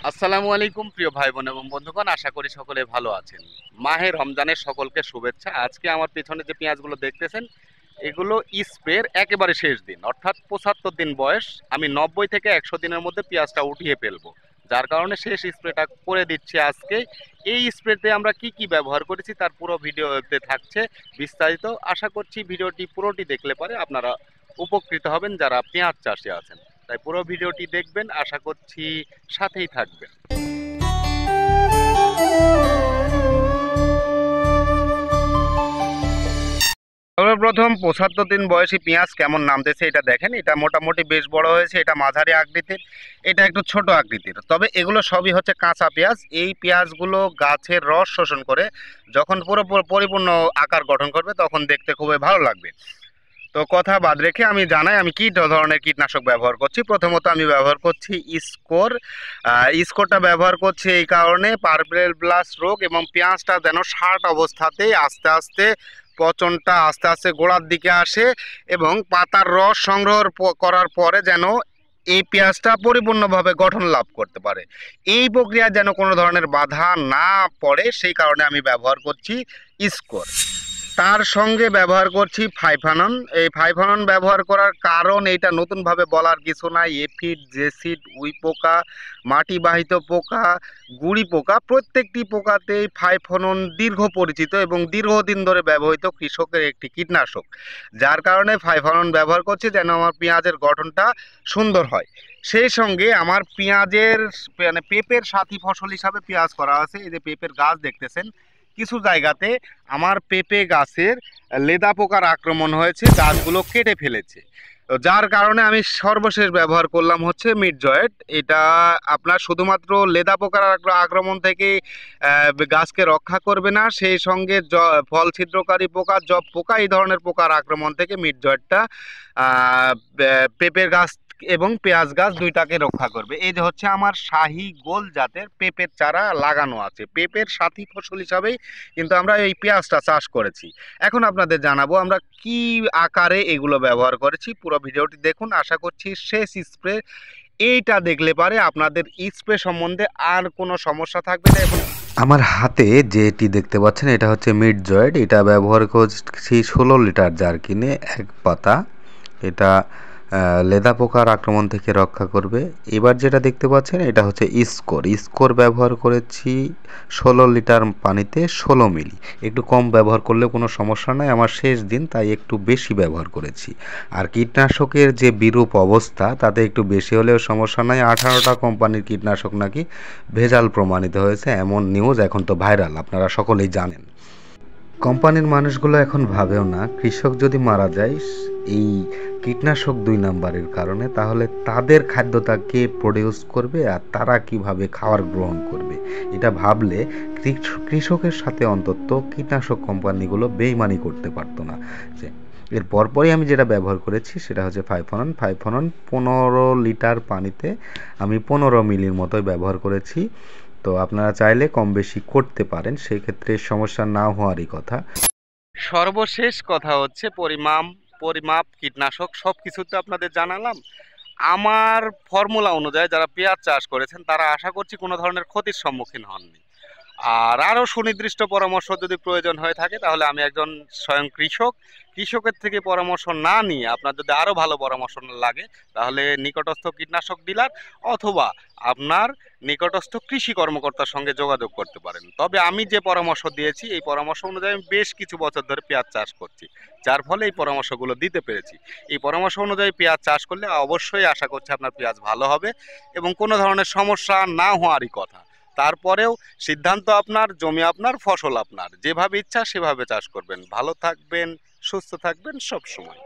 আসসালামু আলাইকুম প্রিয় ভাই বোন এবং বন্ধুগণ, আশা করি সকলে ভালো আছেন। মাহে রমজানের সকলকে শুভেচ্ছা। আজকে আমার পেছনে যে পেঁয়াজগুলো দেখতেছেন, এগুলো স্প্রের একেবারে শেষ দিন, অর্থাৎ 75 দিন বয়স। আমি 90 থেকে 100 দিনের মধ্যে পেঁয়াজটা উঠিয়ে ফেলবো, যার কারণে শেষ স্প্রেটা করে দিচ্ছি আজকে। এই স্প্রেতে আমরা কি কি ব্যবহার করেছি তার পুরো ভিডিওতে থাকছে বিস্তারিত। আশা করছি ভিডিওটি পুরোটি দেখলে পরে আপনারা উপকৃত হবেন যারা পেঁয়াজ চাষি আছেন। তাই পুরো ভিডিওটি দেখবেন, আশা করছি সাথেই থাকবেন। সর্বপ্রথম 75 দিন বয়সী পেঁয়াজ কেমন নামতেছে এটা দেখেন। এটা মোটামুটি বেশ বড় হয়েছে, এটা মাঝারি আকৃতির, এটা একটু ছোট আকৃতির। তবে এগুলো সবই হচ্ছে কাঁচা পেঁয়াজ। এই পেঁয়াজগুলো গাছের রস শোষণ করে যখন পুরো পরিপূর্ণ আকার গঠন করবে তখন দেখতে খুবই ভালো লাগবে। তো কথা বাদ রেখে আমি জানাই আমি কি ধরনের কীটনাশক ব্যবহার করছি। প্রথমত আমি ব্যবহার করছি স্কোর। স্কোরটা ব্যবহার করছি এই কারণে, পার্পেল ব্লাস্ট রোগ এবং পেঁয়াজটা যেন ষাট অবস্থাতেই আস্তে আস্তে পচনটা আস্তে আস্তে গোড়ার দিকে আসে এবং পাতার রস সংগ্রহ করার পরে যেন এই পেঁয়াজটা পরিপূর্ণভাবে গঠন লাভ করতে পারে। এই প্রক্রিয়া যেন কোনো ধরনের বাধা না পড়ে, সেই কারণে আমি ব্যবহার করছি স্কোর। তার সঙ্গে ব্যবহার করছি ফাইফানন। এই ফাইফানন ব্যবহার করার কারণ এইটা নতুনভাবে বলার কিছু নাই। এফিড, জেসিড, উই পোকা, মাটিবাহিত পোকা, গুড়ি পোকা, প্রত্যেকটি পোকাতেই ফাইফানন দীর্ঘ পরিচিত এবং দীর্ঘদিন ধরে ব্যবহৃত কৃষকের একটি কীটনাশক। যার কারণে ফাইফানন ব্যবহার করছি যেন আমার পেঁয়াজের গঠনটা সুন্দর হয়। সেই সঙ্গে আমার পেঁয়াজের মানে পেঁপের সাথী ফসল হিসাবে পেঁয়াজ করা আছে। এই যে পেঁপের গাছ দেখতেছেন, কিছু জায়গাতে আমার পেঁপে গাছের লেদা পোকার আক্রমণ হয়েছে, গাছগুলো কেটে ফেলেছে। তো যার কারণে আমি সর্বশেষ ব্যবহার করলাম হচ্ছে মিডজয়েট। এটা আপনার শুধুমাত্র লেদা পোকার আক্রমণ থেকে গাছকে রক্ষা করবে না, সেই সঙ্গে ফল ছিদ্রকারী পোকা, জব পোকা, এই ধরনের পোকার আক্রমণ থেকে মিডজয়েটটা পেঁপের গাছ এবং পেঁয়াজ গাছ দুইটাকে রক্ষা করবে। এই যে হচ্ছে আমার শাহী গোল জাতের পেঁপের চারা লাগানো আছে। পেঁপের সাথী ফসল হিসাবেই কিন্তু আমরা এই পেঁয়াজটা চাষ করেছি। এখন আপনাদের জানাবো আমরা কি আকারে এগুলো ব্যবহার করেছি। পুরো ভিডিওটি দেখুন, আশা করছি শেষ স্প্রে এইটা দেখলে পারে আপনাদের স্প্রে সম্বন্ধে আর কোনো সমস্যা থাকবে না। এবং আমার হাতে যেটি দেখতে পাচ্ছেন এটা হচ্ছে মিডজয়েট। এটা ব্যবহার করছি 16 লিটার জারকিনে এক পাতা। এটা লেদা পোকার আক্রমণ থেকে রক্ষা করবে। এবার যেটা দেখতে পাচ্ছেন এটা হচ্ছে স্কোর। স্কোর ব্যবহার করেছি 16 লিটার পানিতে 16 মিলি। একটু কম ব্যবহার করলে কোনো সমস্যা নাই, আমার শেষ দিন তাই একটু বেশি ব্যবহার করেছি। আর কীটনাশকের যে বিরূপ অবস্থা তাতে একটু বেশি হলেও সমস্যা নাই। 18টা কোম্পানির কীটনাশক নাকি ভেজাল প্রমাণিত হয়েছে, এমন নিউজ এখন তো ভাইরাল, আপনারা সকলেই জানেন। কোম্পানির মানুষগুলো এখন ভাবেও না কৃষক যদি মারা যায় এই কীটনাশক 2 নাম্বারের কারণে, তাহলে তাদের খাদ্যটা কে প্রডিউস করবে আর তারা কিভাবে খাবার গ্রহণ করবে। এটা ভাবলে কৃষকের সাথে অন্তত কীটনাশক কোম্পানিগুলো বেইমানি করতে পারতো না। যে এর পরপরই আমি যেটা ব্যবহার করেছি সেটা হচ্ছে ফাইফনন। 15 লিটার পানিতে আমি 15 মিলির মতোই ব্যবহার করেছি। তো আপনারা চাইলে কম বেশি করতে পারেন, সেই ক্ষেত্রে সমস্যা না হওয়ারই কথা। সর্বশেষ কথা হচ্ছে পরিমাপ কীটনাশক সব কিছুতে আপনাদের জানালাম। আমার ফর্মুলা অনুযায়ী যারা পেঁয়াজ চাষ করেছেন তারা আশা করছি কোনো ধরনের ক্ষতির সম্মুখীন হননি। আর আরও সুনির্দিষ্ট পরামর্শ যদি প্রয়োজন হয়ে থাকে তাহলে আমি একজন স্বয়ং কৃষকের থেকে পরামর্শ না নিয়ে আপনার যদি আরও ভালো পরামর্শ লাগে তাহলে নিকটস্থ কীটনাশক ডিলার অথবা আপনার নিকটস্থ কৃষি কর্মকর্তার সঙ্গে যোগাযোগ করতে পারেন। তবে আমি যে পরামর্শ দিয়েছি এই পরামর্শ অনুযায়ী আমি বেশ কিছু বছর ধরে পেঁয়াজ চাষ করছি, যার ফলে এই পরামর্শগুলো দিতে পেরেছি। এই পরামর্শ অনুযায়ী পেঁয়াজ চাষ করলে অবশ্যই আশা করছি আপনার পেঁয়াজ ভালো হবে এবং কোনো ধরনের সমস্যা না হওয়ারই কথা। তারপরেও সিদ্ধান্ত আপনার, জমি আপনার, ফসল আপনার, যেভাবে ইচ্ছা সেভাবে চাষ করবেন। ভালো থাকবেন, সুস্থ থাকবেন সব সময়।